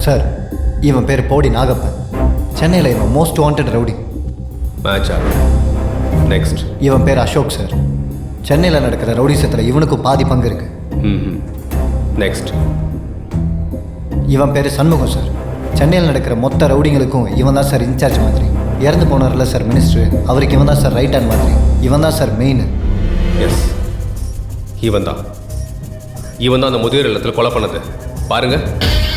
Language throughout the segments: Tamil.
சார், இவன் பேர் போடி நாகப்பன். சென்னையில் இவன் மோஸ்ட் வாண்டட் ரவுடி. மேட்சா? நெக்ஸ்ட். இவன் பேர் அசோக் சார். சென்னையில் நடக்கிற ரவுடிசத்தில் இவனுக்கும் பாதி பங்கு இருக்கு. நெக்ஸ்ட். இவன் பேர் சண்முகம் சார். சென்னையில் நடக்கிற மொத்த ரவுடிங்களுக்கும் இவன் தான் சார் இன்சார்ஜ் மாதிரி. இறந்து போனார்ல சார் மினிஸ்டர், அவருக்கு இவன் தான் சார் ரைட் ஹேண்ட் மாதிரி. இவன் தான் சார் மெயின். எஸ், இவன் தான் அந்த முதியோர் இல்லத்தில் கொலை பண்ணது. பாருங்க,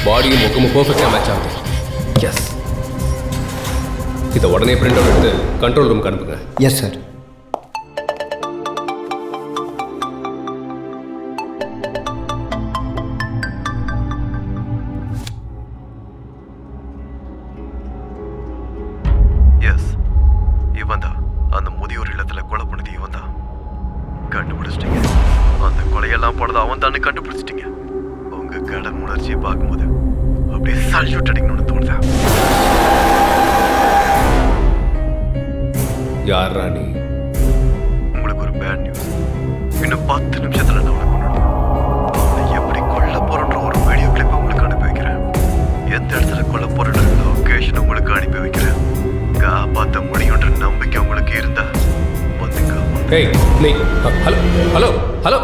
பாடியும் முகமும் பர்ஃபெக்டாக மேட்ச் ஆகுது. எஸ், இதை உடனே பிரிண்ட் அவுட் எடுத்து கண்ட்ரோல் ரூமுக்கு அனுப்புங்க. Yes sir. எஸ், இவன் தான் அந்த முதியோர் இல்லத்தில் கொலை பண்ணது. இவன் தான் கண்டுபிடிச்சிட்டீங்க. அந்த கொலையெல்லாம் போனது அவன் தான் கண்டுபிடிச்சிட்டீங்க. உங்க கடன் உணர்ச்சியை பார்க்கும்போது அப்படியே சல்யூட் அடிக்கணும்னு தோணுதா? யார் ராணி? உங்களுக்கு ஒரு பேட் நியூஸ். இன்னும் 10 நிமிஷத்துல நான் உன்னை எப்படி கொல்ல போறன்ற ஒரு வீடியோ கிளிப் உங்களுக்கு அனுப்பி வைக்கிறேன். எந்த இடத்துல கொல்ல போறன்ற லொகேஷன் உங்களுக்கு அனுப்பி வைக்கிறேன். காப்பாற்ற முடியுன்ற நம்பிக்கை உங்களுக்கு இருந்தா வந்துங்க. ஏய் நீ, ஹலோ ஹலோ ஹலோ.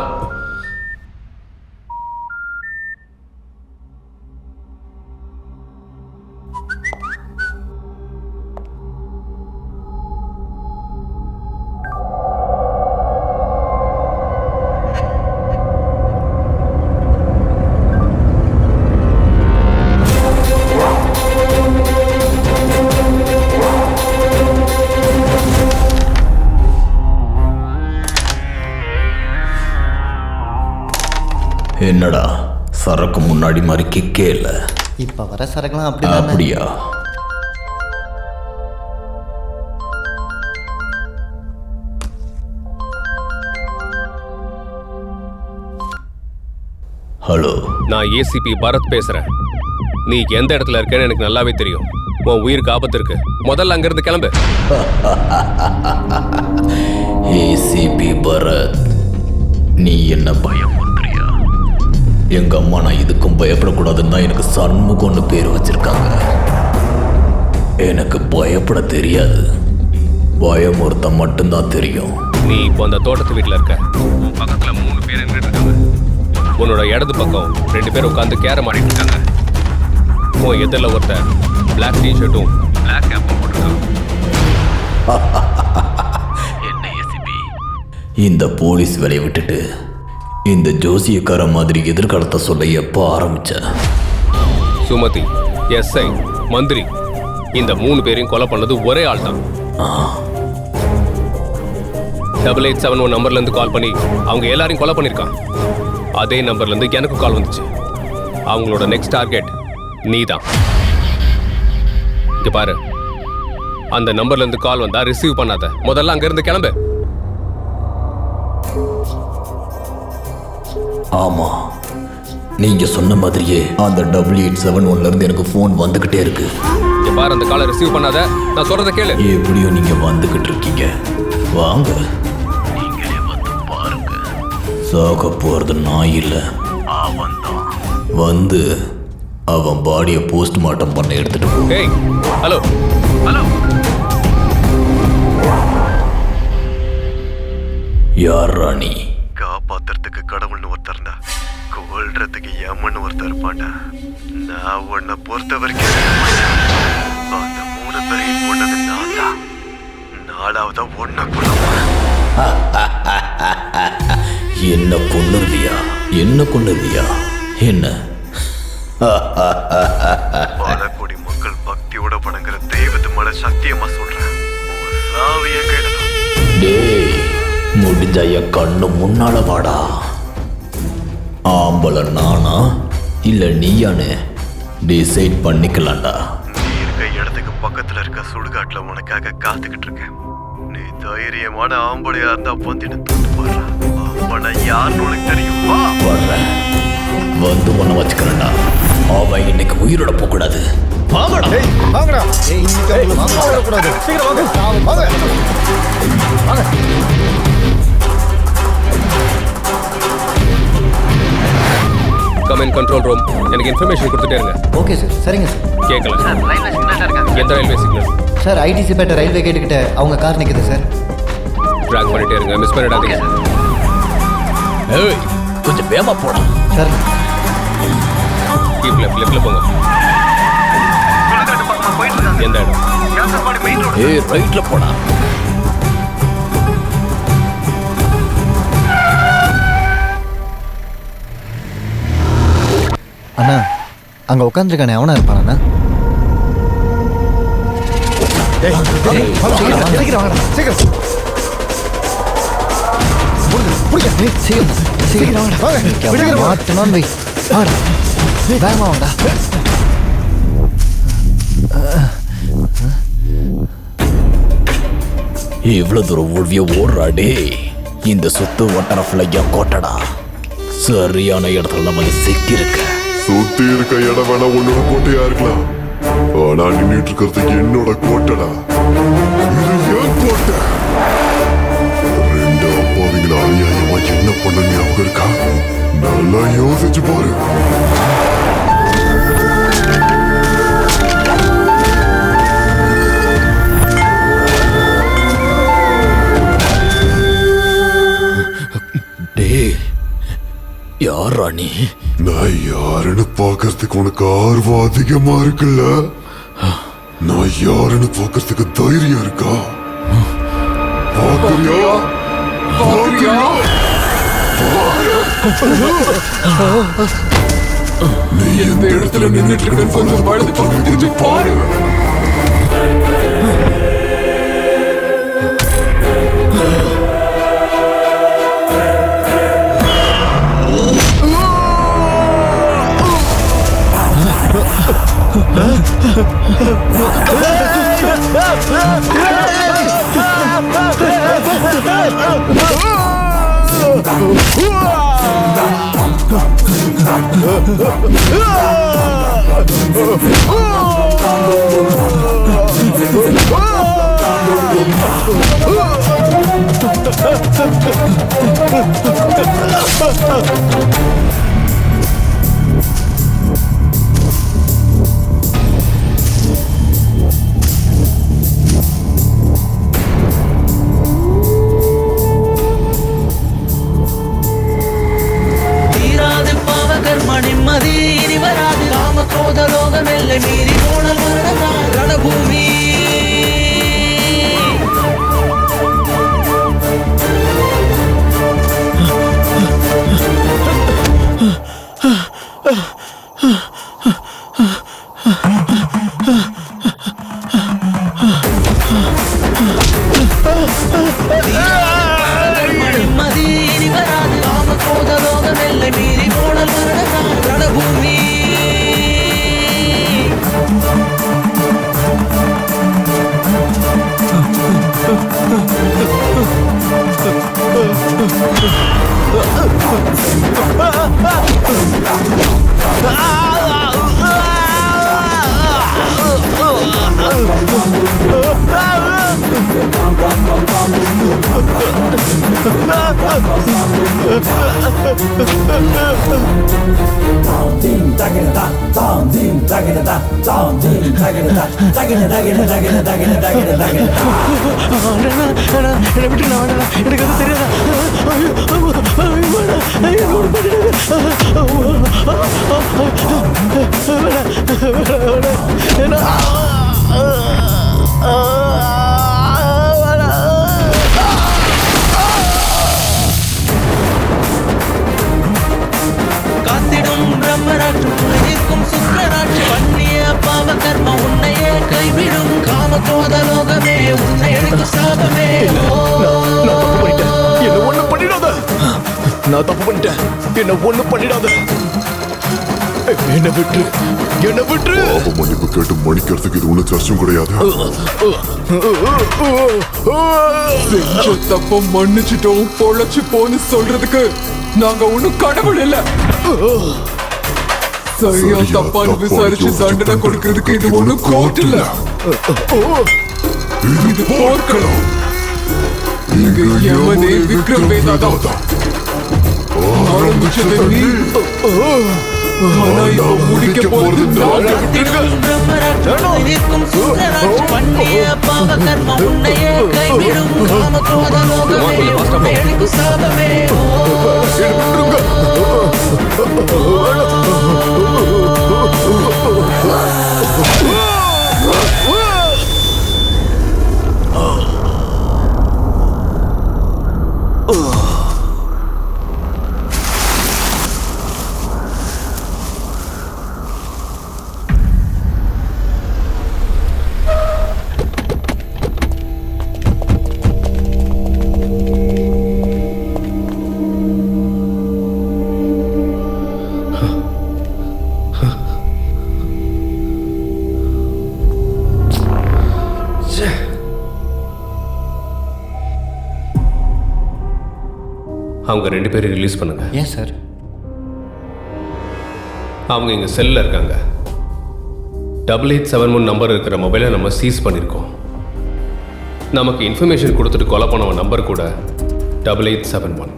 என்னடா சரக்கு முன்னாடி மாதிரி கிக்கே இல்லை. இப்போ வர சரக்குலாம் அப்படியா? ஹலோ, நான் ஏசிபி பரத் பேசுறேன். நீ எந்த இடத்துல இருக்கேன்னு எனக்கு நல்லாவே தெரியும். உன் உயிருக்கு ஆபத்து இருக்கு. முதல்ல அங்கிருந்து கிளம்பு. ஏசிபி பரத், நீ என்ன பயமுறுத்துறியா? எங்க அம்மா நான் இதுக்கும் பயப்படக்கூடாதுன்னு தான் எனக்கு சண்முகம்னு பேர் வச்சிருக்காங்க. எனக்கு பயப்பட தெரியாது, பயமுறுத்த மட்டும்தான் தெரியும். நீ இப்போ அந்த தோட்டத்து வீட்டில் இருக்க. உன் பக்கத்துல 3 பேர் நின்றுட்டு இருக்காங்க. உன்னோட இடது பக்கம் 2 பேர் உட்காந்து கேரம் ஆடிட்டு இருக்காங்க. உன் எதிரில் ஒருத்தர் பிளாக் டிஷர்ட்டும் பிளாக் கேப்பும் போட்டிருக்கான். என்ன ஏசிபி, இந்த போலீஸ் வேலையை விட்டுட்டு இந்த ஜோசியக்கார மாதிரி எதிர்காலத்தை சொல்ல எப்போ ஆரம்பிச்ச? சுமதி, எஸ்ஐ, மந்திரி, இந்த 3 பேரையும் கொலை பண்ணது ஒரே ஆள் தான். 8871 நம்பர்ல இருந்து கால் பண்ணி அவங்க எல்லாரையும் கொலை பண்ணிருக்கான். அதே நம்பர்ல இருந்து எனக்கு கால் வந்துச்சு. அவங்களோட நெக்ஸ்ட் டார்கெட் நீ தான். இங்க பாரு, அந்த நம்பர்ல இருந்து கால் வந்தா ரிசீவ் பண்ணாத. முதல்ல அங்க இருந்து கிளம்பு. ஆமா, நீங்க சொன்ன மாதிரியே அந்த 8871 இருந்து எனக்கு போன் வந்துகிட்டே இருக்கு. இங்க பாரு, அந்த காலை ரிசீவ் பண்ணாத. நான் சொல்றத கேளு. எப்படியோ நீங்க வந்துகிட்டு இருக்கீங்க, வாங்க. நீங்களே வந்து பாருங்க. சாக போறது நான் இல்ல, அவன் தான். வந்து அவன் பாடியை போஸ்ட்மார்ட்டம் பண்ண எடுத்துட்டு போ. ஏய், ஹலோ ஹலோ. யார் ராணி? காப்பாத்துறதுக்கு கடவுள்னு ஒருத்தர் இருந்தா, கொல்றதுக்கு யமன்னு ஒருத்தர் இருப்பான்டா. நான் உன்னை பொறுத்த வரைக்கும் அந்த 3 பேரையும் கொண்டது நான் தான். 4ஆவதா ஒன்ன கொள்ளுவேன். என்ன கொன்னுருவியா? என்ன கொன்னுருவியா? என்ன? பல கோடி மக்கள் பக்தியோட வணங்குற தெய்வத்து மேல சத்தியமா சொல்றேன், உன் சாவிய கையிலதான். டேய், முடிஞ்ச என் கண்ணு முன்னால வாடா. ஆம்பளை நானா இல்ல நீயானு டிசைட் பண்ணிக்கலாம்டா. நீ இருக்க இடத்துக்கு பக்கத்துல இருக்க சுடுகாட்டுல உனக்காக காத்துக்கிட்டு இருக்கேன். நீ தைரியமான ஆம்பளையா இருந்தா வந்து தூட்டு போடுற. அவனை யாருன்னு உனக்கு தெரியும். வர்றேன், வந்து ஒண்ண வச்சுக்கிறேன்டா. அவன் இன்னைக்கு உயிரோட போக கூடாது. வாங்கடா. வாங்கடா. கூடாது. சீக்கிரம் வாங்க. வாங்க. Come come in control room. எனக்கு இன்ஃபர்மேஷன் கொடுத்துட்டே இருங்க. Okay sir. சரிங்க சார். கேட்கல. ரயில்வே சிக்னல்ல இருக்காங்க. எந்த ரயில்வே சிக்னல்? சார் ஐடிசி பேட்டை ரயில்வே கேட்டுக்கிட்ட அவங்க கார் நிற்குது சார். ட்ராக் பண்ணிட்டே இருங்க, மிஸ் பண்ணிடாதீங்க. ஏய் கொஞ்சம் வேகமா போடா. சார் கீப் லெஃப்ட்ல போங்க. போயிட்டு இருக்காங்க. எந்த இடம்? யாசர்பாடி மெயின் ரோடு. ஏய் ரைட்ல போடா. அண்ணா அங்கே உட்காந்துருக்கானே அவனா இருப்பானா? இவ்வளவு தூரம் ஓடிய ஓடுறாடே. இந்த சுத்து வட்டார ஃபுல்லா கோட்டடா. சரியான இடத்துல நம்ம சிக்கிருக்க. சுத்தி இருக்க இடம் வேணா உன்னோட கோட்டையா இருக்கலாம், ஆனா நின்றுட்டு இருக்கிறது என்னோட கோட்டைடா. இது ஏன் கோட்டை? ரெண்டு அப்பாவிங்கள அநியாயமா என்ன பண்ணுங்க அவங்க இருக்கா? நல்லா யோசிச்சு பாரு. யாரா நீ? நான் யாருன்னு பாக்குறதுக்கு உனக்கு ஆர்வம் அதிகமா இருக்குல்ல? நான் யாருன்னு பாக்குறதுக்கு தைரியம் இருக்கா? பாக்குறியா? நீ எந்த இடத்துல நின்னுட்டு இருக்கன்னு கொஞ்சம் வலது பக்கம் திரும்பி பாரு. நிம்மதி இனி வராது. காம கோத லோகம் எல்லை மீறி போனல் மரணம் ரணபூமி. நிம்மதி இனி வராது. காம கோத லோகம் எல்லை மீறி போனல் மரணம் ரணபூமி. எனக்கு அது தெரியாதா? காத்திடும் பிரம்மராட்சி உலகிற்கும் சுக்கராட்சி பண்ணிய பாவ கர்ம உன்னையே கைவிடும். காம கோத லோகமே உன்னை எடுக்கும் சாபமே. என்ன ஒண்ணு பண்ணிடாத. நான் தப்பு பண்ணிட்டேன். என்ன ஒண்ணு பண்ணிடாத. என்ன விட்டு பாவ மன்னிப்பு கேட்டு மன்னிக்கிறதுக்கு இது ஒன்றும் சர்ச்சும் கிடையாது. செஞ்ச தப்ப மன்னிச்சிட்டோம் பொழைச்சு போன்னு சொல்றதுக்கு நாங்க ஒண்ணும் கடவுள் இல்ல. சரியா தப்பான்னு விசாரிச்சு தண்டனை கொடுக்கறதுக்கு இது ஒண்ணும் கோர்ட் இல்ல. இது போர்க்களம். இங்க யமனே விக்ரம் வேதாதான். ஆரம்பிச்சது நீ, ஆனா இப்ப முடிக்க போறது நான். காத்திடும் பிரம்மராட்சி நிற்கும் சுந்தராட்சி பண்ணிய பாவ கர்மம் உன்னையே கைவிடும் காம குரோத லோகமே உன்னை அழிக்கும் சாபமே அவங்க 2 பேரும் ரிலீஸ் பண்ணுங்க. ஏன் சார்? அவங்க இங்கே செல்லில் இருக்காங்க. 8871 நம்பர் இருக்கிற மொபைலை நம்ம சீஸ் பண்ணியிருக்கோம். நமக்கு இன்ஃபர்மேஷன் கொடுத்துட்டு கொலை பண்ணவன் நம்பர் கூட 8871.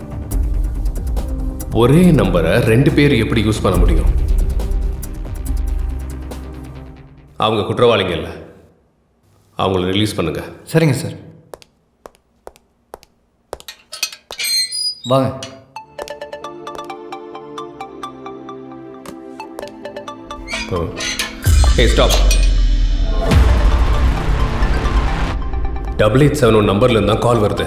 ஒரே நம்பரை 2 பேர் எப்படி யூஸ் பண்ண முடியும்? அவங்க குற்றவாளிங்க இல்லை. அவங்கள ரிலீஸ் பண்ணுங்க. சரிங்க சார். வாங்க. Hey, stop. 8871 நம்பர்ல இருந்தா கால் வருது.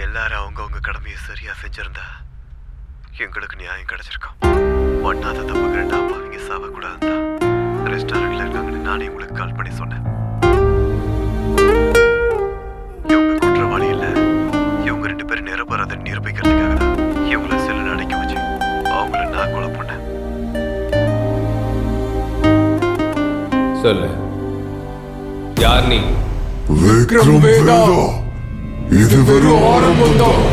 எல்லாரும் அவங்கவுங்க கடமையை சரியா செஞ்சிருந்தா எங்களுக்கு நியாயம் கிடைச்சிருக்கும். ஒன்னாத தப்புக்கு 2 அப்பாவிங்க சாவக்கூடாது தான் ரெஸ்டாரண்ட்ல இருக்காங்கன்னு நானே உங்களுக்கு கால் பண்ணி சொன்னேன். இவங்க குற்றவாளி இல்லை, இவங்க 2 பேரும் நிரபராத நிரூபிக்கிறதுக்காக தான் இவங்களை செல்லுன்னு அடைக்க வச்சு அவங்கள நான் கொலை பண்ணேன். சொல்லு, யார் நீ? விக்ரம் வேதா. இது வெறும் ஆரம்பம் தான்.